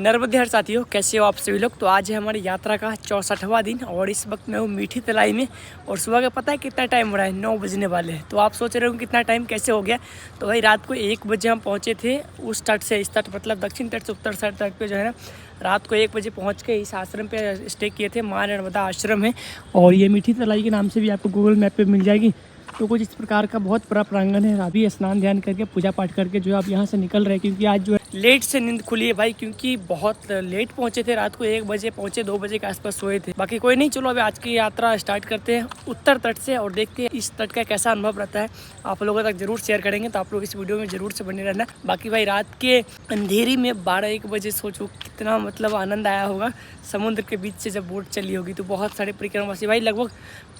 नर्मदे हर साथियों, कैसे हो आप सभी लोग। तो आज है हमारी यात्रा का 64वां दिन और इस वक्त मैं हूँ मीठी तलाई में। और सुबह का पता है कितना टाइम हो रहा है, 9 बजने वाले हैं। तो आप सोच रहे हो कितना टाइम कैसे हो गया। तो भाई रात को 1 बजे हम पहुँचे थे उस तट से इस तट, मतलब दक्षिण तट से उत्तर साइड तट पे जो है ना, रात को 1 बजे पहुँच के इस आश्रम पे स्टे किए थे। माँ नर्मदा आश्रम है और ये मीठी तलाई के नाम से भी आपको गूगल मैप पर मिल जाएगी। तो कुछ इस प्रकार का बहुत बड़ा प्रांगण है। अभी स्नान ध्यान करके पूजा पाठ करके जो है आप यहाँ से निकल रहे हैं, क्योंकि आज जो है लेट से नींद खुली है भाई, क्योंकि बहुत लेट पहुँचे थे। रात को 1 बजे पहुँचे, 2 बजे के आसपास सोए थे। बाकी कोई नहीं, चलो अभी आज की यात्रा स्टार्ट करते हैं उत्तर तट से और देखते हैं इस तट का कैसा अनुभव रहता है। आप लोगों तक जरूर शेयर करेंगे, तो आप लोग इस वीडियो में जरूर से बने रहना। बाकी भाई रात के अंधेरी में 12-1 बजे सोचो कितना मतलब आनंद आया होगा। समुद्र के बीच से जब बोट चली होगी तो बहुत सारे परिक्रमावासी, भाई लगभग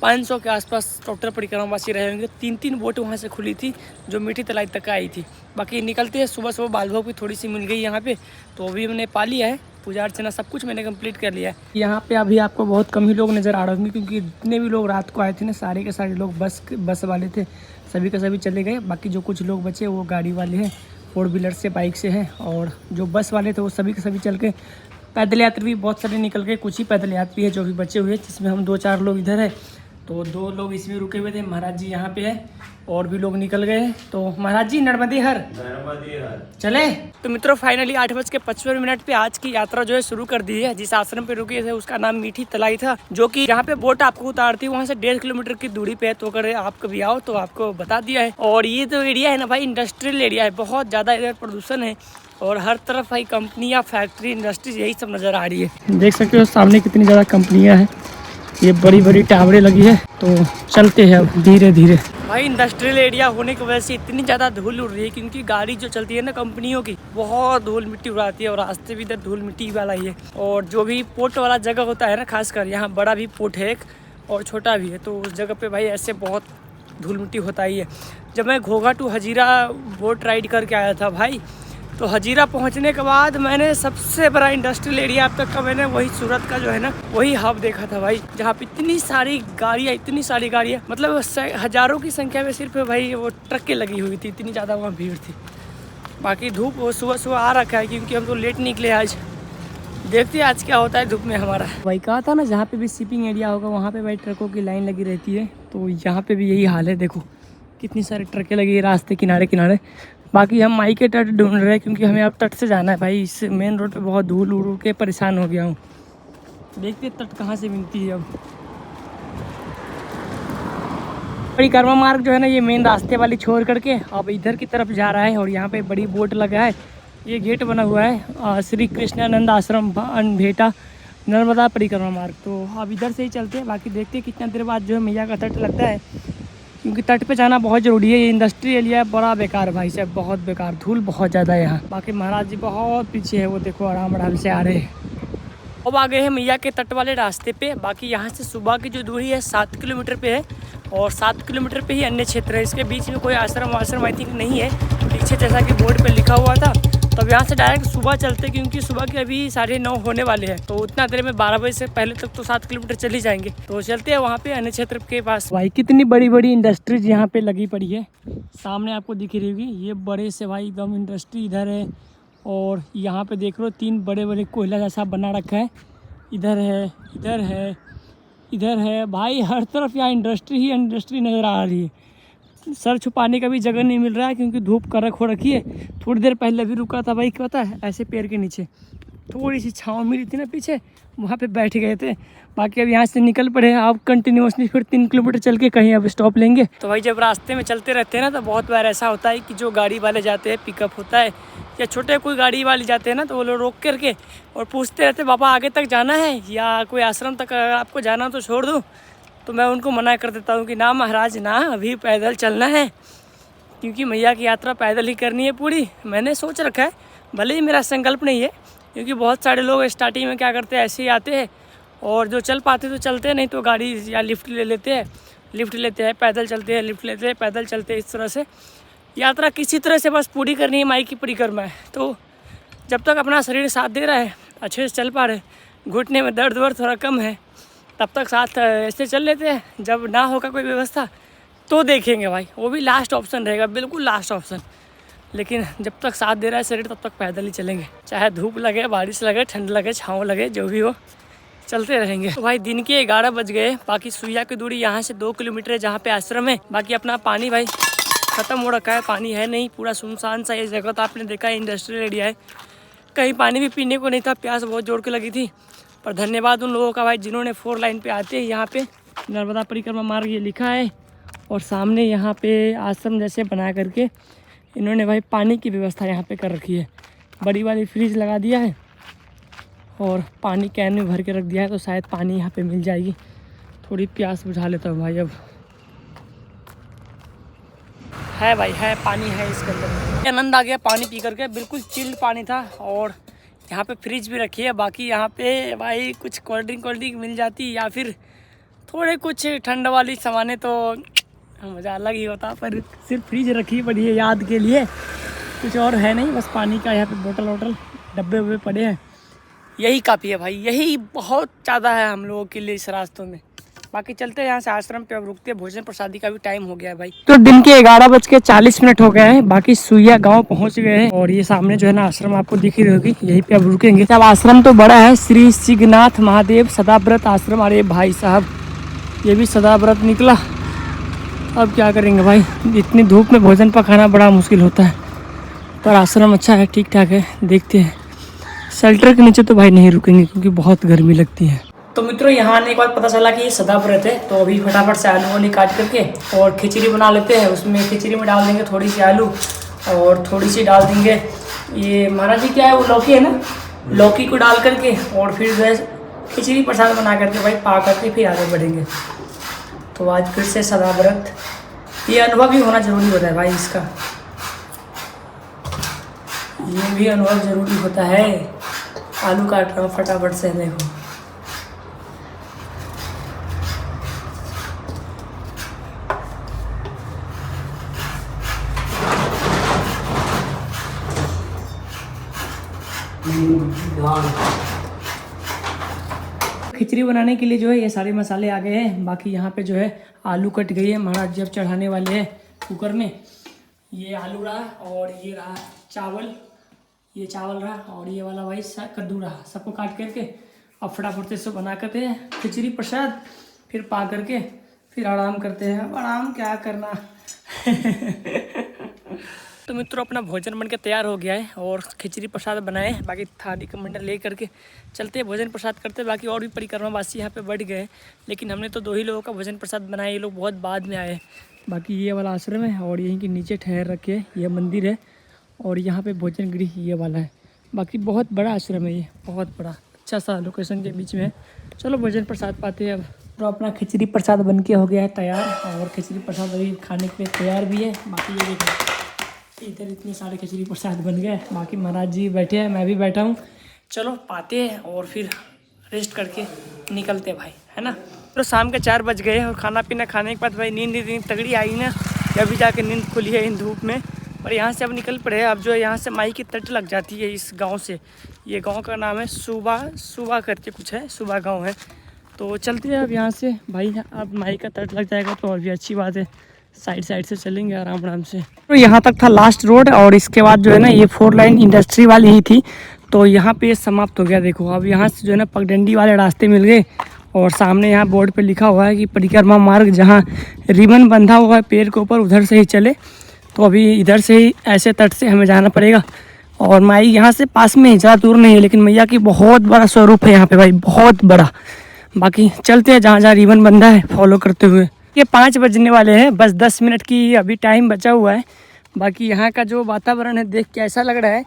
500 के आसपास टोटल परिक्रमावासी रहे होंगे। 3 बोट वहाँ से खुली थी जो मीठी तलाई तक आई थी। बाकी निकलते हैं सुबह सुबह। बालभोग भी थोड़ी सी मिल गई यहाँ पे, तो अभी मैंने पा लिया है। पूजा अर्चना सब कुछ मैंने कंप्लीट कर लिया है। यहाँ पे अभी आपको बहुत कम ही लोग नज़र आ रहे होंगे, क्योंकि जितने भी लोग रात को आए थे ना, सारे के सारे लोग बस वाले थे। सभी के सभी चले गए। बाकी जो कुछ लोग बचे वो गाड़ी वाले हैं, 4 व्हीलर से, बाइक से हैं। और जो बस वाले थे वो सभी के सभी चल के। पैदल यात्री भी बहुत सारे निकल गए, कुछ ही पैदल यात्री है जो भी बचे हुए, जिसमें हम 2-4 लोग इधर है। तो 2 लोग इसमें रुके हुए थे। महाराज जी यहाँ पे है और भी लोग निकल गए हैं। तो महाराज जी नर्मदे हर चले। तो मित्रों फाइनली 8:55 पे आज की यात्रा जो है शुरू कर दी है। जिस आश्रम पे रुके थे उसका नाम मीठी तलाई था, जो कि यहाँ पे बोट आपको उतारती है वहाँ से 1.5 किलोमीटर की दूरी पे है। तो अगर आप कभी आओ तो आपको बता दिया है। और ये जो एरिया है ना भाई, इंडस्ट्रियल एरिया है, बहुत ज़्यादा इधर प्रदूषण है और हर तरफ भाई कंपनियाँ, फैक्ट्री, इंडस्ट्रीज यही सब नज़र आ रही है। देख सकते हो सामने कितनी ज़्यादा कंपनियाँ हैं, ये बड़ी बड़ी टावरें लगी है। तो चलते हैं अब धीरे धीरे। भाई इंडस्ट्रियल एरिया होने की वजह से इतनी ज़्यादा धूल उड़ रही है, क्योंकि गाड़ी जो चलती है ना कंपनियों की, बहुत धूल मिट्टी उड़ाती है और रास्ते भी इधर धूल मिट्टी वाला ही है। और जो भी पोर्ट वाला जगह होता है ना, खासकर यहाँ बड़ा भी पोर्ट है एक और छोटा भी है, तो उस जगह पे भाई ऐसे बहुत धूल मिट्टी होता ही है। जब मैं घोघा टू हजीरा बोट राइड करके आया था भाई, तो हजीरा पहुंचने के बाद मैंने सबसे बड़ा इंडस्ट्रियल एरिया अब तक का मैंने वही सूरत का जो है ना, वही हब देखा था भाई, जहाँ पे इतनी सारी गाड़ियाँ, मतलब हजारों की संख्या में सिर्फ भाई वो ट्रकें लगी हुई थी, इतनी ज़्यादा वहाँ भीड़ थी। बाकी धूप वो सुबह आ रखा है, क्योंकि हम तो लेट निकले आज। देखते हैं आज क्या होता है धूप में हमारा। भाई कहा था ना, जहाँ पे भी शिपिंग एरिया होगा वहाँ पे भाई ट्रकों की लाइन लगी रहती है। तो यहाँ पे भी यही हाल है, देखो कितनी सारी ट्रकें लगी है रास्ते किनारे। बाकी हम माई के तट ढूंढ रहे हैं, क्योंकि हमें अब तट से जाना है भाई। इस मेन रोड पे बहुत धूल उड़ के परेशान हो गया हूँ। देखते तट कहाँ से मिलती है अब। परिक्रमा मार्ग जो है ना, ये मेन रास्ते वाली छोड़ करके अब इधर की तरफ जा रहा है। और यहाँ पे बड़ी बोर्ड लगा है, ये गेट बना हुआ है श्री कृष्णानंद आश्रम भेटा नर्मदा परिक्रमा मार्ग। तो अब इधर से ही चलते हैं। बाकी देखते हैं कितना देर बाद जो है मैया का तट लगता है, क्योंकि तट पे जाना बहुत ज़रूरी है। ये इंडस्ट्री एरिया बड़ा बेकार भाई साहब, बहुत बेकार, धूल बहुत ज़्यादा है यहाँ। बाकी महाराज जी बहुत पीछे है, वो देखो आराम से आ रहे हैं। अब आ गए हैं मैया के तट वाले रास्ते पे। बाकी यहाँ से सुबह की जो दूरी है 7 किलोमीटर पे है, और 7 किलोमीटर पे ही अन्य क्षेत्र है। इसके बीच में कोई आश्रम आई थिंक नहीं है पीछे, जैसा कि बोर्ड पे लिखा हुआ था। तो अब यहाँ से डायरेक्ट सुबह चलते, क्योंकि सुबह के अभी 9:30 होने वाले हैं। तो उतना देर में 12 बजे से पहले तक तो 7 किलोमीटर चल ही जाएंगे। तो चलते हैं वहाँ पे अन्य क्षेत्र के पास। भाई कितनी बड़ी बड़ी इंडस्ट्रीज यहाँ पे लगी पड़ी है, सामने आपको दिख रही होगी। ये बड़े से भाई एकदम इंडस्ट्री इधर है, और यहाँ पे देख लो 3 बड़े कोयला जैसा बना रखा है। इधर है भाई, हर तरफ यहाँ इंडस्ट्री ही इंडस्ट्री नज़र आ रही है। सर छुपाने का भी जगह नहीं मिल रहा है, क्योंकि धूप कड़क हो रखी है। थोड़ी देर पहले भी रुका था भाई, क्या पता है, ऐसे पेड़ के नीचे थोड़ी सी छाँव मिली थी ना पीछे, वहाँ पे बैठ गए थे। बाकी अब यहाँ से निकल पड़े, अब कंटिन्यूसली फिर 3 किलोमीटर चल के कहीं अब स्टॉप लेंगे। तो भाई जब रास्ते में चलते रहते हैं ना, तो बहुत बार ऐसा होता है कि जो गाड़ी वाले जाते हैं, पिकअप होता है या छोटे कोई गाड़ी वाले जाते हैं ना, तो वो लोग रोक करके और पूछते रहते, बाबा आगे तक जाना है या कोई आश्रम तक अगर आपको जाना तो छोड़ दूँ। तो मैं उनको मना कर देता हूँ कि ना महाराज ना, अभी पैदल चलना है, क्योंकि मैया की यात्रा पैदल ही करनी है पूरी। मैंने सोच रखा है, भले ही मेरा संकल्प नहीं है, क्योंकि बहुत सारे लोग स्टार्टिंग में क्या करते हैं, ऐसे ही आते हैं और जो चल पाते तो चलते हैं, नहीं तो गाड़ी या लिफ्ट लेते हैं, पैदल चलते हैं, लिफ्ट लेते हैं, पैदल चलते हैं। इस तरह से यात्रा किसी तरह से बस पूरी करनी है, माई की परिक्रमा है। तो जब तक अपना शरीर साथ दे रहा है, अच्छे से चल पा रहे, घुटने में दर्द वर्द थोड़ा कम है, तब तक साथ ऐसे चल लेते हैं। जब ना होगा कोई व्यवस्था तो देखेंगे भाई, वो भी लास्ट ऑप्शन रहेगा, बिल्कुल लास्ट ऑप्शन। लेकिन जब तक साथ दे रहा है शरीर तब तक पैदल ही चलेंगे, चाहे धूप लगे, बारिश लगे, ठंड लगे, छाँव लगे, जो भी हो चलते रहेंगे। तो भाई दिन के 11 बज गए। बाकी सुइया की दूरी यहाँ से 2 किलोमीटर है जहाँ पे आश्रम है। बाकी अपना पानी भाई ख़त्म हो रखा है, पानी है नहीं, पूरा सुनसान सा ये जगह। तो आपने देखा है इंडस्ट्रियल एरिया है, कहीं पानी भी पीने को नहीं था, प्यास बहुत जोर के लगी थी। पर धन्यवाद उन लोगों का भाई जिन्होंने 4 लाइन पे आते हैं यहाँ पे नर्मदा परिक्रमा मार्ग ये लिखा है, और सामने यहाँ पे आश्रम जैसे बना करके इन्होंने भाई पानी की व्यवस्था यहाँ पे कर रखी है। बड़ी वाली फ्रिज लगा दिया है और पानी कैन में भर के रख दिया है, तो शायद पानी यहाँ पे मिल जाएगी। थोड़ी प्यास बुझा लेता हूँ भाई। अब है भाई, है पानी है इसके अंदर। आनंद आ गया पानी पी करके, बिल्कुल चिल्ड पानी था। और यहाँ पे फ्रिज भी रखी है। बाकी यहाँ पे भाई कुछ कोल्ड ड्रिंक मिल जाती या फिर थोड़े कुछ ठंड वाली सामानें तो मज़ा अलग ही होता। पर सिर्फ फ्रिज रखी पड़ी है याद के लिए, कुछ और है नहीं, बस पानी का यहाँ पे बोतल वोटल डब्बे वब्बे पड़े हैं, यही काफ़ी है भाई। यही बहुत ज़्यादा है हम लोगों के लिए इस रास्तों में। बाकी चलते हैं यहाँ से आश्रम पे, अब रुकते हैं, भोजन प्रसादी का भी टाइम हो गया है भाई। तो दिन के 11:40 हो गए हैं। बाकी सुइया गांव पहुंच गए हैं और ये सामने जो है ना आश्रम आपको दिख रही होगी, यहीं पे अब रुकेंगे। अब आश्रम तो बड़ा है, श्री सिद्धनाथ महादेव सदाव्रत आश्रम। अरे भाई साहब ये भी सदाव्रत निकला। अब क्या करेंगे भाई, इतनी धूप में भोजन पकाना बड़ा मुश्किल होता है। पर आश्रम अच्छा है, ठीक ठाक है, देखते हैं। शेल्टर के नीचे तो भाई नहीं रुकेंगे क्योंकि बहुत गर्मी लगती है। तो मित्रों यहाँ आने के बाद पता चला कि ये सदाव्रत है, तो अभी फटाफट से आलू वाली काट करके और खिचड़ी बना लेते हैं। उसमें खिचड़ी में डाल देंगे थोड़ी सी आलू और थोड़ी सी डाल देंगे ये महाराज जी क्या है वो लौकी है ना, लौकी को डाल करके और फिर जो है खिचड़ी प्रसाद बना करके भाई पा करके फिर आगे बढ़ेंगे। तो आज फिर से सदाव्रत, ये अनुभव भी होना जरूरी होता है भाई इसका, ये भी अनुभव जरूरी होता है। आलू काट रहा हूँ फटाफट से, देखो खिचड़ी बनाने के लिए जो है ये सारे मसाले आ गए हैं। बाकी यहाँ पे जो है आलू कट गई है, महाराज जी अब चढ़ाने वाले हैं कुकर में। ये आलू रहा और ये रहा चावल, ये चावल रहा और ये वाला भाई कद्दू रहा। सबको काट करके अब फटाफट से बना करते हैं खिचड़ी प्रसाद, फिर पा करके फिर आराम करते हैं। अब आराम क्या करना तो मित्रों अपना भोजन बनके तैयार हो गया है और खिचड़ी प्रसाद बनाए। बाकी थाली का मंडल ले करके चलते हैं, भोजन प्रसाद करते। बाकी और भी परिक्रमावासी यहाँ पे बढ़ गए, लेकिन हमने तो 2 ही लोगों का भोजन प्रसाद बनाया, ये लोग बहुत बाद में आए। बाकी ये वाला आश्रम है और यहीं के नीचे ठहर रखे है, ये मंदिर है और यहाँ पे भोजन गृह ये वाला है। बाकी बहुत बड़ा आश्रम है ये, बहुत बड़ा, अच्छा सा लोकेशन के बीच में है। चलो भोजन प्रसाद पाते हैं अब। तो अपना खिचड़ी प्रसाद बन के हो गया है तैयार और खिचड़ी प्रसाद अभी खाने के लिए तैयार भी है। बाकी ये देखो इधर इतने सारे खिचड़ी प्रसाद बन गए। बाकी महाराज जी बैठे हैं, मैं भी बैठा हूँ। चलो पाते हैं और फिर रेस्ट करके निकलते भाई, है ना। तो शाम के 4 बज गए और खाना पीना खाने के बाद भाई नींद तगड़ी आई ना, अभी जाके नींद खुली है इन धूप में। पर यहाँ से अब निकल पड़े। अब जो है यहाँ से माई की तट लग जाती है इस गांव से। ये गांव का नाम है सुबा करके कुछ है, सुबा गांव है। तो चलते हैं अब यहाँ से भाई। अब माई का तट लग जाएगा तो और भी अच्छी बात है, साइड से चलेंगे आराम से। तो यहाँ तक था लास्ट रोड और इसके बाद जो है ना ये 4 लाइन इंडस्ट्री वाली ही थी, तो यहाँ पे समाप्त हो गया। देखो अब यहाँ से जो है ना पगडंडी वाले रास्ते मिल गए और सामने यहाँ बोर्ड पे लिखा हुआ है कि परिक्रमा मार्ग, जहाँ रिबन बंधा हुआ है पेड़ के ऊपर, उधर से ही चले। तो अभी इधर से ही ऐसे तट से हमें जाना पड़ेगा और माई यहाँ से पास में ही, ज़्यादा दूर नहीं है, लेकिन मैया की बहुत बड़ा स्वरूप है यहाँ पे भाई, बहुत बड़ा। बाकी चलते हैं जहाँ रिबन बंधा है फॉलो करते हुए। ये 5 बजने वाले हैं, बस 10 मिनट की अभी टाइम बचा हुआ है। बाकी यहाँ का जो वातावरण है देख के ऐसा लग रहा है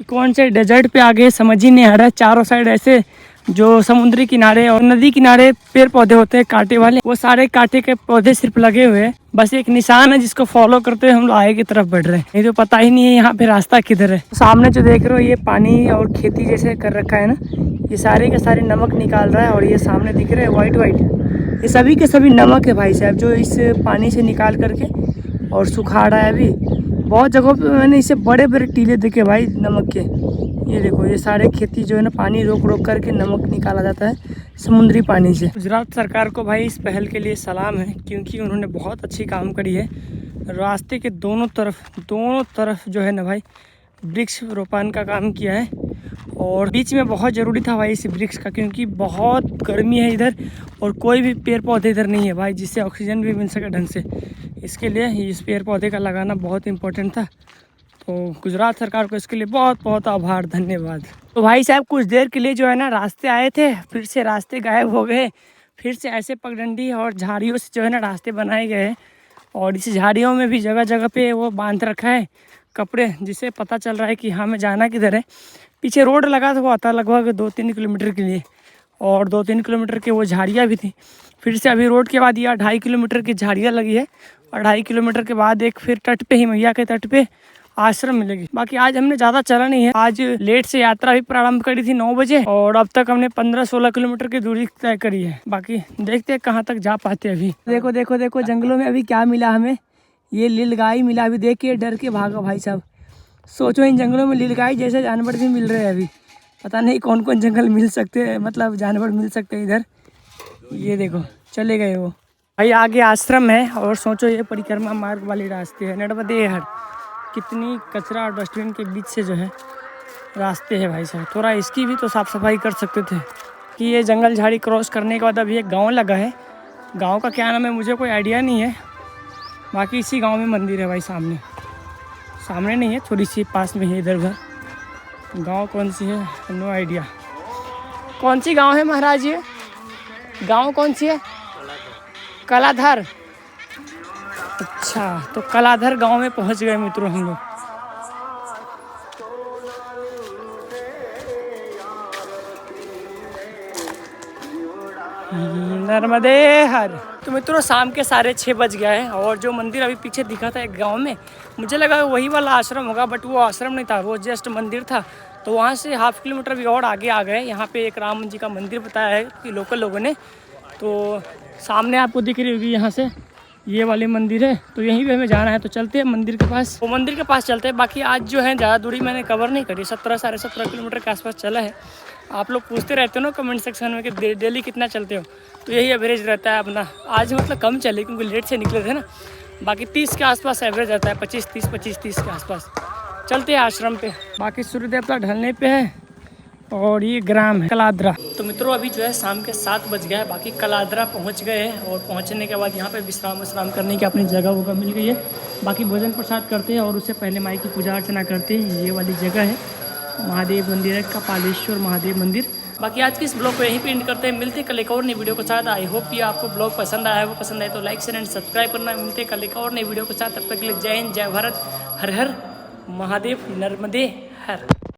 कि कौन से डेजर्ट पे आ गए, समझ ही नहीं आ रहा है। चारों साइड ऐसे जो समुद्री किनारे और नदी किनारे पेड़ पौधे होते हैं कांटे वाले, वो सारे कांटे के पौधे सिर्फ लगे हुए हैं। बस एक निशान है जिसको फॉलो करते हुए हम लोग आगे की तरफ बढ़ रहे हैं, नहीं तो पता ही नहीं है यहाँ पे रास्ता किधर है। सामने जो देख रहे हो ये पानी और खेती जैसे कर रखा है ना, ये सारे के सारे नमक निकाल रहा है। और ये सामने दिख रहे हैं वाइट ये सभी के सभी नमक है भाई साहब, जो इस पानी से निकाल करके और सुखा रहा है। अभी बहुत जगहों पे मैंने इसे बड़े बड़े टीले देखे भाई नमक के। ये देखो ये सारे खेती जो है ना पानी रोक करके नमक निकाला जाता है समुद्री पानी से। गुजरात सरकार को भाई इस पहल के लिए सलाम है, क्योंकि उन्होंने बहुत अच्छी काम करी है। रास्ते के दोनों तरफ जो है ना भाई वृक्ष रोपण का काम किया है। और बीच में बहुत ज़रूरी था भाई इस वृक्ष का, क्योंकि बहुत गर्मी है इधर और कोई भी पेड़ पौधे इधर नहीं है भाई, जिससे ऑक्सीजन भी मिल सके ढंग से। इसके लिए इस पेड़ पौधे का लगाना बहुत इम्पोर्टेंट था। तो गुजरात सरकार को इसके लिए बहुत बहुत आभार, धन्यवाद। तो भाई साहब कुछ देर के लिए जो है ना रास्ते आए थे, फिर से रास्ते गायब हो गए। फिर से ऐसे पगडंडी और झाड़ियों से जो है ना रास्ते बनाए गए हैं। और इस झाड़ियों में भी जगह जगह पे वो बांध रखा है कपड़े, जिससे पता चल रहा है कि हमें जाना किधर है। पीछे रोड लगा हुआ था लगभग 2-3 किलोमीटर के लिए, और 2-3 किलोमीटर के वो झाड़ियाँ भी थी। फिर से अभी रोड के बाद यह 2.5 किलोमीटर की झाड़ियाँ लगी है, और 2.5 किलोमीटर के बाद एक फिर तट पे ही, मैया के तट पे आश्रम मिलेगी। बाकी आज हमने ज़्यादा चला नहीं है, आज लेट से यात्रा भी प्रारंभ करी थी 9 बजे, और अब तक हमने 15-16 किलोमीटर की दूरी तय करी है। बाकी देखते हैं कहाँ तक जा पाते अभी। देखो देखो देखो जंगलों में अभी क्या मिला हमें, ये नीलगाय मिला। अभी देख के डर के भागा भाई साहब। सोचो इन जंगलों में नीलगाय जैसे जानवर भी मिल रहे हैं। अभी पता नहीं कौन कौन जंगल मिल सकते हैं, मतलब जानवर मिल सकते हैं इधर। ये देखो चले गए वो भाई, आगे आश्रम है। और सोचो ये परिक्रमा मार्ग वाले रास्ते है, नर्मदे हर। कितनी कचरा और डस्टबिन के बीच से जो है रास्ते है भाई साहब। थोड़ा इसकी भी तो साफ़ सफाई कर सकते थे। कि ये जंगल झाड़ी क्रॉस करने के बाद अभी एक गांव लगा है। गांव का क्या नाम है मुझे कोई आइडिया नहीं है। बाकी इसी गांव में मंदिर है भाई, सामने नहीं है, थोड़ी सी पास में है। इधर उधर गांव कौन सी है नो आइडिया। कौन सी गांव है महाराज ये? गांव कौन सी है? कलाधर। अच्छा, तो कलाधर गांव में पहुंच गए मित्रों हम लोग। नर्मदे हर। तो मित्रों शाम के 6:30 बज गया है, और जो मंदिर अभी पीछे दिखा था एक गांव में, मुझे लगा वही वाला आश्रम होगा, बट वो आश्रम नहीं था, वो जस्ट मंदिर था। तो वहाँ से 1/2 किलोमीटर भी और आगे आ गए। यहाँ पे एक राम जी का मंदिर बताया है कि लोकल लोगों ने। तो सामने आपको दिख रही होगी यहाँ से ये वाले मंदिर है, तो यहीं पे हमें जाना है। तो चलते हैं मंदिर के पास, वो मंदिर के पास चलते हैं। बाकी आज जो है ज़्यादा दूरी मैंने कवर नहीं करी, 17-17.5 किलोमीटर के आसपास चला है। आप लोग पूछते रहते हो ना कमेंट सेक्शन में कि डेली कितना चलते हो, तो यही एवरेज रहता है अपना। आज मतलब कम चले क्योंकि लेट से निकले थे ना। बाकी 30 के आसपास एवरेज रहता है, 25-30 के आसपास। चलते हैं आश्रम पे। बाकी सूर्यदेवता ढलने पे है, और ये ग्राम है कलाद्रा। तो मित्रों अभी जो है शाम के 7 बज गया है। बाकी कलाद्रा पहुंच गए हैं, और पहुंचने के बाद यहाँ पे विश्राम करने की अपनी जगह मिल गई है। बाकी भोजन प्रसाद करते हैं, और उससे पहले माई की पूजा अर्चना करते हैं। ये वाली जगह है महादेव मंदिर है, कपालेश्वर महादेव मंदिर। बाकी आज की इस ब्लॉग को यहीं पे एंड करते हैं। मिलते हैं कल एक और नई वीडियो के साथ। आई होप ये आपको ब्लॉग पसंद आया है। वो पसंद आए तो लाइक शेयर एंड सब्सक्राइब करना। मिलते हैं कल एक और नई वीडियो के साथ। तब तक के लिए जय हिंद, जय भारत, हर हर महादेव, नर्मदे हर।